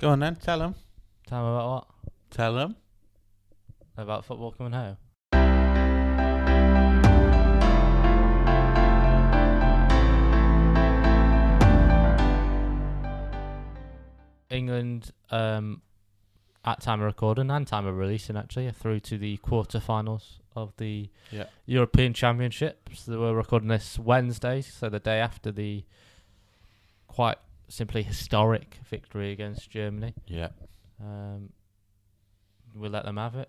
Go on then, tell them. Tell them about what? Tell them. About football coming home. England, at time of recording and time of releasing, actually, are through to the quarterfinals of the European Championships. We're recording this Wednesday, so the day after the quite simply historic victory against Germany. Yeah. We'll let them have it.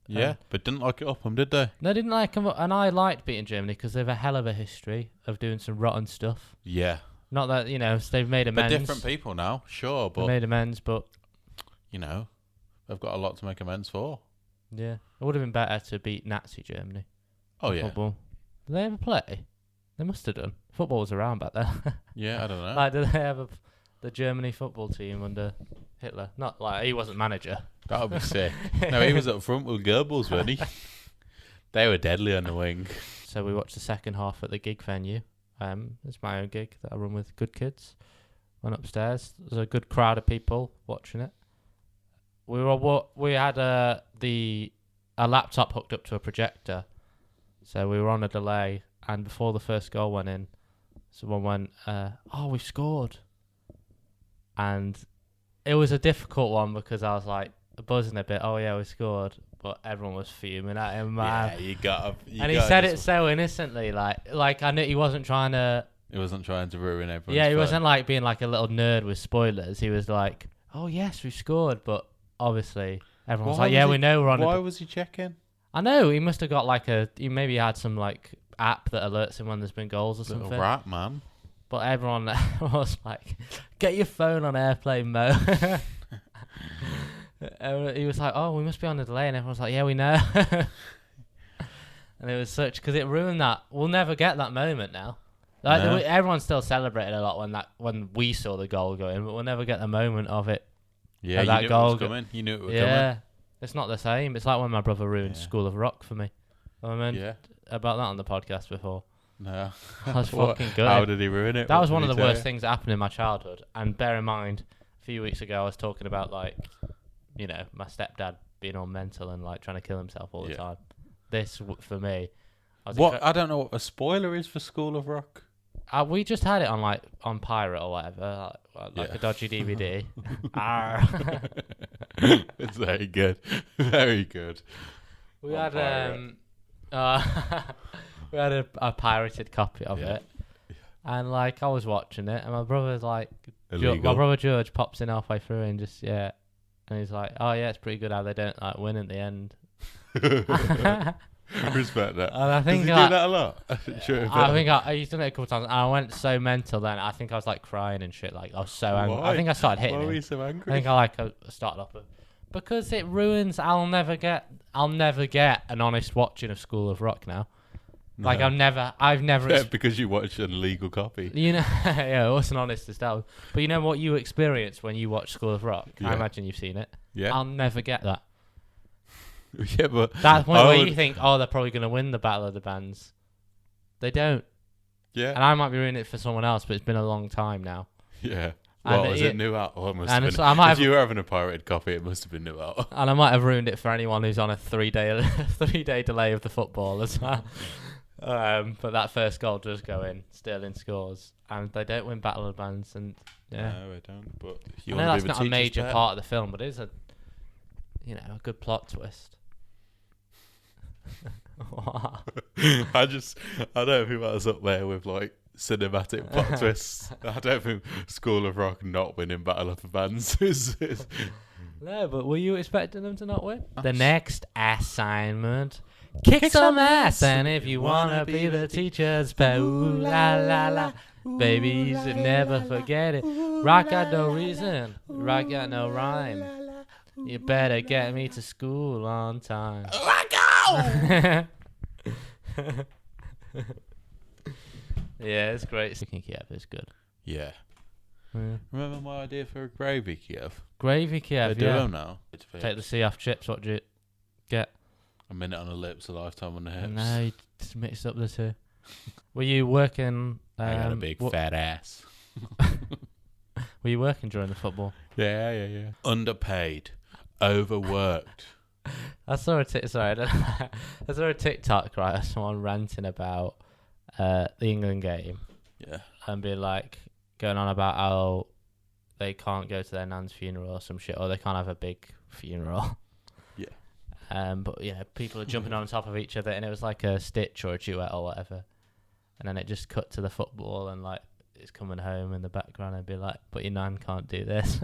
Yeah, but didn't like it up them, did they? They didn't like them, and I liked beating Germany because they have a hell of a history of doing some rotten stuff. Yeah. Not that, they've made amends. They're different people now, sure, but... They made amends, but... they've got a lot to make amends for. Yeah. It would have been better to beat Nazi Germany. Oh, yeah. Football. Did they ever play? They must have done. Football was around back then. Yeah, I don't know. Did they have the Germany football team under Hitler? Not like, he wasn't manager. That would be sick. No, he was up front with Goebbels, wasn't he? They were deadly on the wing. So we watched the second half at the gig venue. It's my own gig that I run with good kids. Went upstairs. There's a good crowd of people watching it. We had a laptop hooked up to a projector, so we were on a delay. And before the first goal went in, someone went, "We've scored," and it was a difficult one because I was like buzzing a bit. Oh yeah, we scored. But everyone was fuming at him, man. Yeah, you got to... And he said it so innocently, like I knew he wasn't trying to... He wasn't trying to ruin everyone's Yeah, he fun. wasn't like being like a little nerd with spoilers. He was like, oh yes, we scored. But obviously, everyone was like, yeah, we know we're on Why was he checking? I know, he must have got like he maybe had some like app that alerts him when there's been goals or something. Little rat, man. But everyone was like, get your phone on airplane mode. He was like, oh, we must be on the delay, and everyone's like, yeah, we know. And it was because it ruined that. We'll never get that moment now. Like, No. Everyone still celebrated a lot when we saw the goal go in, but we'll never get the moment of it. Yeah, you that knew goal it was coming. You knew it was coming. Yeah, it's not the same. It's like when my brother ruined School of Rock for me. I mean, about that on the podcast before. No. I was fucking good. How did he ruin it? That was one of the worst things that happened in my childhood. And bear in mind, a few weeks ago I was talking about like, my stepdad being all mental and like trying to kill himself all the time. This for me. I don't know what a spoiler is for School of Rock. We just had it on pirate or whatever, like a dodgy DVD. It's very good, very good. We had we had a pirated copy of it, and like I was watching it, and my brother's like, my brother George pops in halfway through and just and he's like, oh yeah, it's pretty good how they don't like win at the end. Respect that. And I think does he do that a lot? He's done it a couple times, and I went so mental then. I think I was like crying and shit. Like I was so angry. Why? I think I started hitting him. Why were you so angry? I think I started off with because it ruins. I'll never get an honest watching of School of Rock now. No. Like I've never. Because you watched an illegal copy. Yeah, it wasn't honest as that. But you know what you experience when you watch School of Rock. Yeah. I imagine you've seen it. Yeah. I'll never get that. Yeah, but that's one where you think, they're probably going to win the Battle of the Bands. They don't. Yeah. And I might be ruining it for someone else, but it's been a long time now. Yeah. Well, is it new out? Or if you were having a pirated copy, it must have been new out. And I might have ruined it for anyone who's on a 3-day delay of the football as well. But that first goal does go in. Sterling scores, and they don't win Battle of the Bands. And no, they don't. But I know that's not a major part of the film, but it is a good plot twist. I don't think that's up there with like cinematic plot twists. I don't think School of Rock not winning Battle of the Bands is. No, but were you expecting them to not win? The next assignment: kick some ass, and if you wanna be the teacher's pet, ooh la la la, babies never forget it. Rock got no reason, rock got no rhyme. You better get me to school on time. Yeah, it's great. Kiev is good. Yeah. Remember my idea for a gravy Kiev? Gravy Kiev, they do them now. Take the sea off chips. What do you get? A minute on the lips, a lifetime on the hips. No, you just mixed up the two. Were you working? I got a big fat ass. Were you working during the football? Yeah. Underpaid, overworked. I saw a I saw a TikTok, right, of someone ranting about the England game Yeah. and being like, going on about how they can't go to their nan's funeral or some shit, or they can't have a big funeral. Yeah. But people are jumping on top of each other, and it was like a stitch or a duet or whatever. And then it just cut to the football, and like it's coming home in the background, and be like, "But your nan can't do this."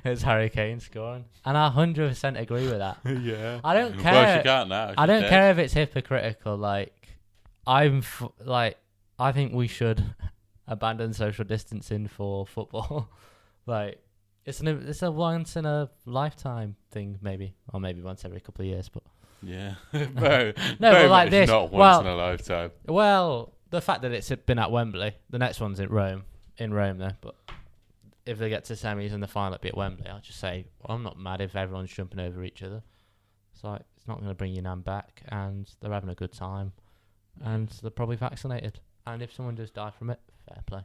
It's Harry Kane scoring, and I 100% agree with that. Yeah. I don't care. Well, she can't now. I don't care if it's hypocritical. Like, I think we should abandon social distancing for football. Like, it's a once in a lifetime thing, maybe, or maybe once every couple of years. But Yeah. very, no, very but like much this. not once in a lifetime. Well, the fact that it's been at Wembley, the next one's in Rome though. But if they get to semis and the final it'll be at Wembley, I'll just say, well, I'm not mad if everyone's jumping over each other. It's like, it's not going to bring your nan back, and they're having a good time, and they're probably vaccinated. And if someone does die from it, fair play.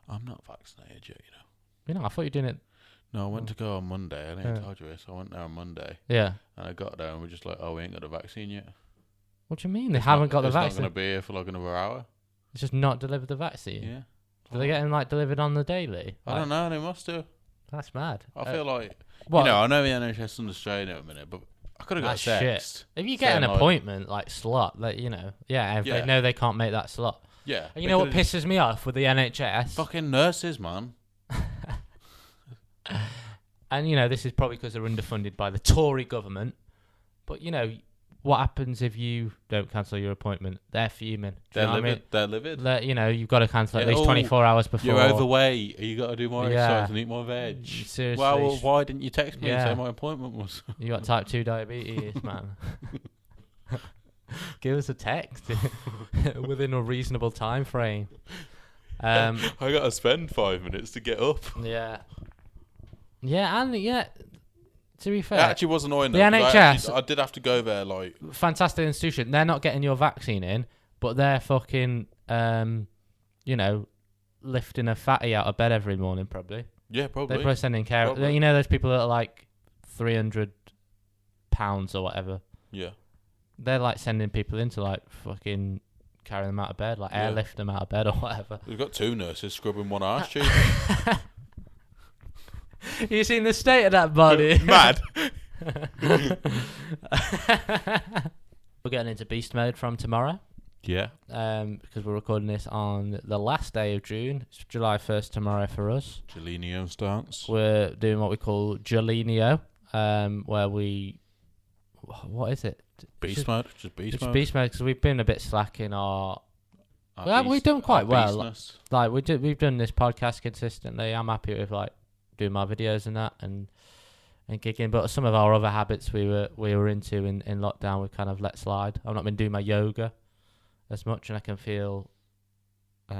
I'm not vaccinated yet, you know. I thought you were doing it. No, I went to go on Monday. I think Yeah. I told you this. I went there on Monday. Yeah. And I got there and we're just like, oh, we ain't got the vaccine yet. What do you mean? They haven't got the It's not vaccine? going to be here for like another hour. It's just not delivered the vaccine? Yeah. Do they get them like delivered on the daily? I don't know. They must do. That's mad. I feel like, what? you know, I know the NHS in Australia at a minute, but I could have got That's a shit. text. If you get saying, an like- appointment, like slot, like, if they know they can't make that slot. Yeah. And you know what pisses me off with the NHS? Fucking nurses, man. And, this is probably because they're underfunded by the Tory government. But, what happens if you don't cancel your appointment? They're fuming. Do you know what I mean? They're livid. You've got to cancel at Yeah, least 24 hours before. You're overweight. You got to do more Yeah. exercise and eat more veg. Seriously. Well, why didn't you text me and Yeah. say my appointment was? You got type 2 diabetes, man. Give us a text within a reasonable time frame. I got to spend 5 minutes to get up. Yeah. Yeah, and to be It fair, actually was annoying the though, 'cause NHS I did have to go there like... fantastic institution. They're not getting your vaccine in, but they're fucking, lifting a fatty out of bed every morning, probably. Yeah, probably. They're probably sending care. Probably. Those people that are like £300 or whatever. Yeah. They're like sending people in to like fucking carry them out of bed, like airlift them out of bed or whatever. We've got 2 nurses scrubbing one arse cheek. You seen the state of that body? Mad. We're getting into beast mode from tomorrow. Yeah. Because we're recording this on the last day of June. It's July 1st tomorrow for us. Jolinio stance. We're doing what we call Jolinio, where we... What is it? Beast mode. Just beast It's mode. beast mode because we've been a bit slack in our... Our Well, we've done quite our well. beastness. Like, we've done this podcast consistently. I'm happy with, like, doing my videos and that and gigging. But some of our other habits we were into in lockdown, we kind of let slide. I've not been doing my yoga as much, and I can feel it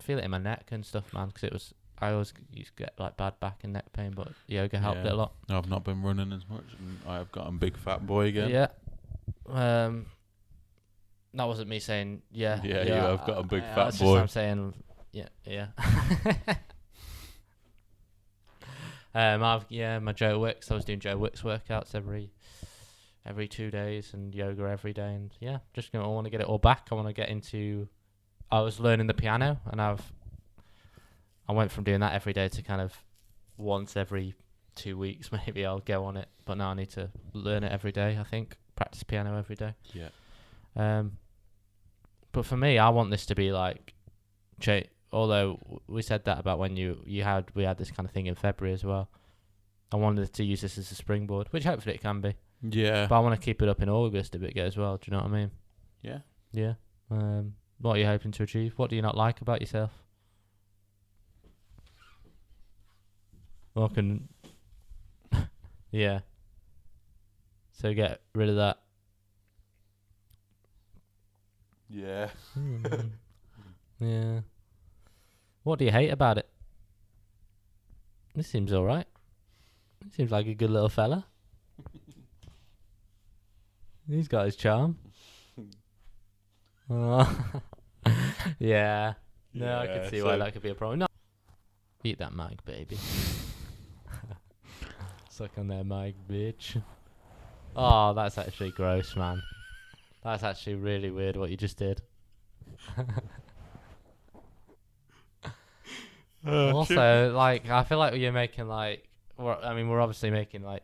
in my neck and stuff, man. Because I always used to get like bad back and neck pain, but yoga helped it a lot. No, I've not been running as much, and I have gotten big fat boy again. Yeah. That wasn't me saying yeah. Yeah, you have got a big fat that's boy. Just, I'm saying yeah. My Joe Wicks. I was doing Joe Wicks workouts every 2 days and yoga every day, and I want to get it all back. I want to get into. I was learning the piano, and I went from doing that every day to kind of once every 2 weeks maybe I'll go on it, but now I need to learn it every day. I think practice piano every day. Yeah. But for me, I want this to be like, although we said that about when we had this kind of thing in February as well. I wanted to use this as a springboard, which hopefully it can be. Yeah. But I want to keep it up in August if it goes well. Do you know what I mean? Yeah. Yeah. What are you hoping to achieve? What do you not like about yourself? Yeah. So get rid of that. Yeah. Yeah. What do you hate about it? This seems alright. Seems like a good little fella. He's got his charm. Oh. Yeah. No, I could see why that could be a problem. No. Eat that mic, baby. Suck on that mic, bitch. Oh, that's actually gross, man. That's actually really weird what you just did. Also, like, I feel like you're making like, we're obviously making like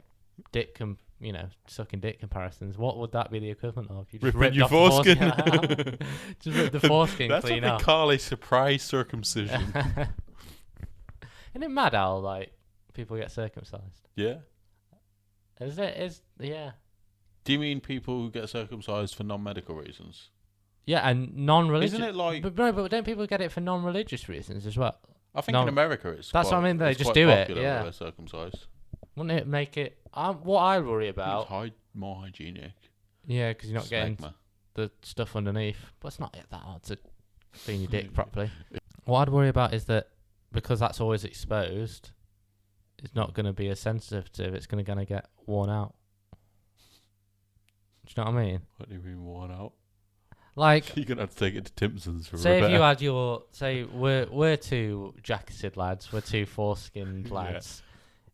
sucking dick comparisons. What would that be the equipment of? You just ripping ripped your off the foreskin. Just rip the foreskin That's clean a off. Carly surprise circumcision. Isn't it mad how like people get circumcised? Yeah. Yeah. Do you mean people who get circumcised for non-medical reasons? Yeah, and non-religious. Isn't it like? But don't people get it for non-religious reasons as well? I think in America it's. That's quite, what I mean. They it's just quite do it. popular Yeah. where they're circumcised. Wouldn't it make it? What I worry about. It's more hygienic. Yeah, because you're not getting Smegma. the stuff underneath. But it's not that hard to clean your dick properly. What I'd worry about is that because that's always exposed, it's not going to be as sensitive to. It's going to get worn out. Do you know what I mean? What do you mean worn out? Like, You're gonna have to take it to Timpson's for say repair. if you had we're two jacketed lads, we're two foreskinned lads.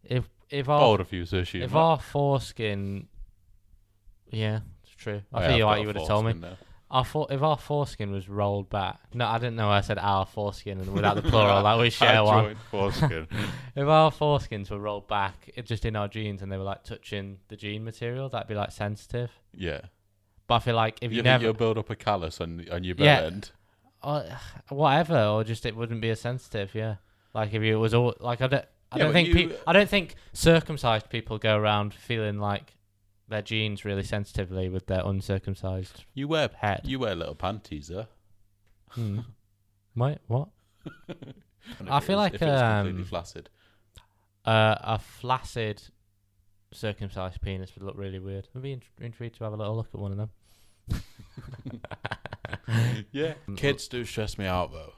If Bold of you to assume. if our foreskin, yeah, it's true. I feel like you would have told me. If our foreskin was rolled back, no, I didn't know. I said our foreskin and without the plural, that we share one. Joint foreskin. If our foreskins were rolled back, just in our jeans, and they were like touching the jean material, that'd be like sensitive. Yeah. But I feel like if you think never you'll build up a callus on your bell end. Whatever, or just it wouldn't be as sensitive. Yeah, like if it was all like I don't think circumcised people go around feeling like their jeans really sensitively with their uncircumcised head. You wear little panties, Wait, what? I feel like if it's completely flaccid. A flaccid circumcised penis would look really weird. I'd be intrigued to have a little look at one of them. Yeah, kids do stress me out though.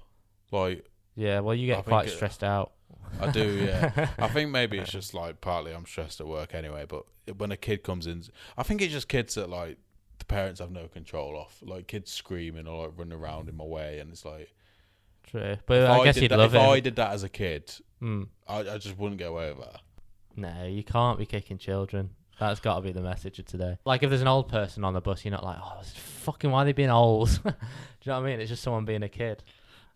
Like, yeah, well, you get quite stressed out. I do, yeah. I think maybe it's just like partly I'm stressed at work anyway. But when a kid comes in, I think it's just kids that like the parents have no control of. Like kids screaming or like running around in my way, and it's like true. But I guess you'd love it. If I did that as a kid, I just wouldn't get away with that. No, you can't be kicking children. That's got to be the message of today. Like, if there's an old person on the bus, you're not like, oh, fucking, why are they being old? Do you know what I mean? It's just someone being a kid.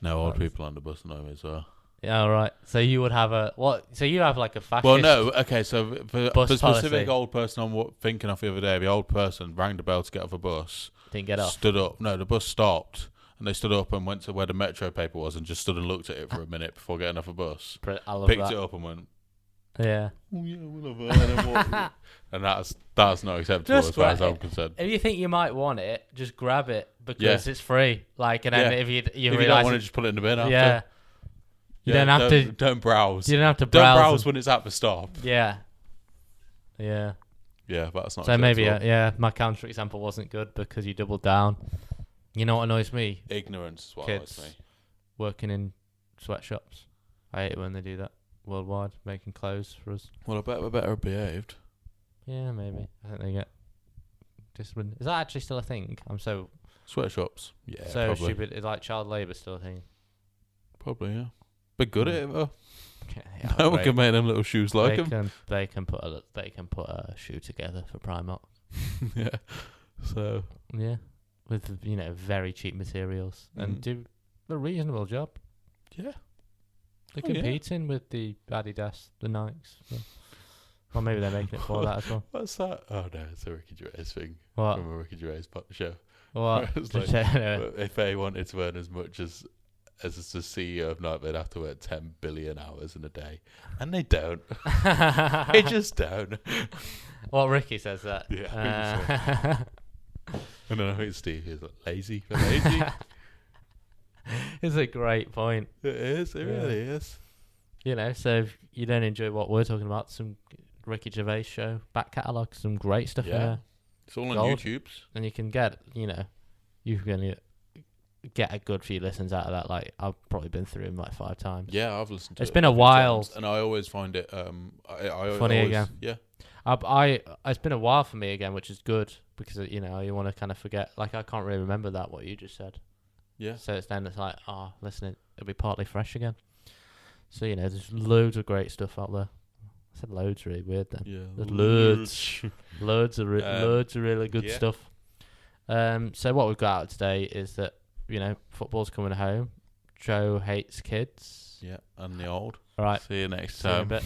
No, old people on the bus know me as well. Yeah, all right. So you would have so you have like a fascist. Well, no, okay, so for bus the specific policy. old person I'm thinking of the other day, the old person rang the bell to get off a bus. Didn't get off. Stood up. No, the bus stopped. And they stood up and went to where the metro paper was and just stood and looked at it for a minute before getting off a bus. I love Picked that. it up and went, yeah. oh yeah, we'll have it. And then walked. And that's not acceptable as far as I'm concerned. If you think you might want it, just grab it because it's free. Like, and then if you if you don't want to, just put it in the bin after. Yeah. You don't have to. Don't browse. You don't have to browse. Don't browse when it's at the stop. Yeah. Yeah. Yeah, but that's not. So maybe my counter example wasn't good because you doubled down. You know what annoys me? Ignorance is what Kids annoys me. Working in sweatshops. I hate it when they do that worldwide, making clothes for us. Well, I bet we're better behaved. Yeah, maybe. I think they get disciplined. Is that actually still a thing? I'm so Sweatshops. Yeah, so probably. stupid. Is like child labour still a thing? Probably, yeah. But good at it though. Yeah, No one can make them little shoes like them. They can put a shoe together for Primark. Yeah. So yeah, with very cheap materials and do a reasonable job. Yeah. They're competing with the Adidas, the Nikes. Yeah. Or maybe they're making it for that as well. What's that? Oh no, it's a Ricky Gervais thing. What? From a Ricky Gervais show. What? It's like, if they wanted to earn as much as the CEO of Nike, they'd have to work 10 billion hours in a day. And they don't. They just don't. Well, Ricky says that. Yeah. And then I think Steve is like, lazy for lazy. It's a great point. It is. It really is. So if you don't enjoy what we're talking about, some Ricky Gervais show, back catalogue, some great stuff there. It's all on YouTube. And you can get, you can get a good few listens out of that. Like, I've probably been through him like 5 times. Yeah, I've listened to it. It's been a while. And I always find it funny again. Yeah. It's been a while for me again, which is good because, you want to kind of forget. Like, I can't really remember what you just said. Yeah. So it's like, listening, it'll be partly fresh again. So there's loads of great stuff out there. I said loads, really weird then. Yeah, There's loads of really good stuff. So what we've got out today is that football's coming home. Joe hates kids. Yeah, and the old. All right. See you next See you in a time. bit.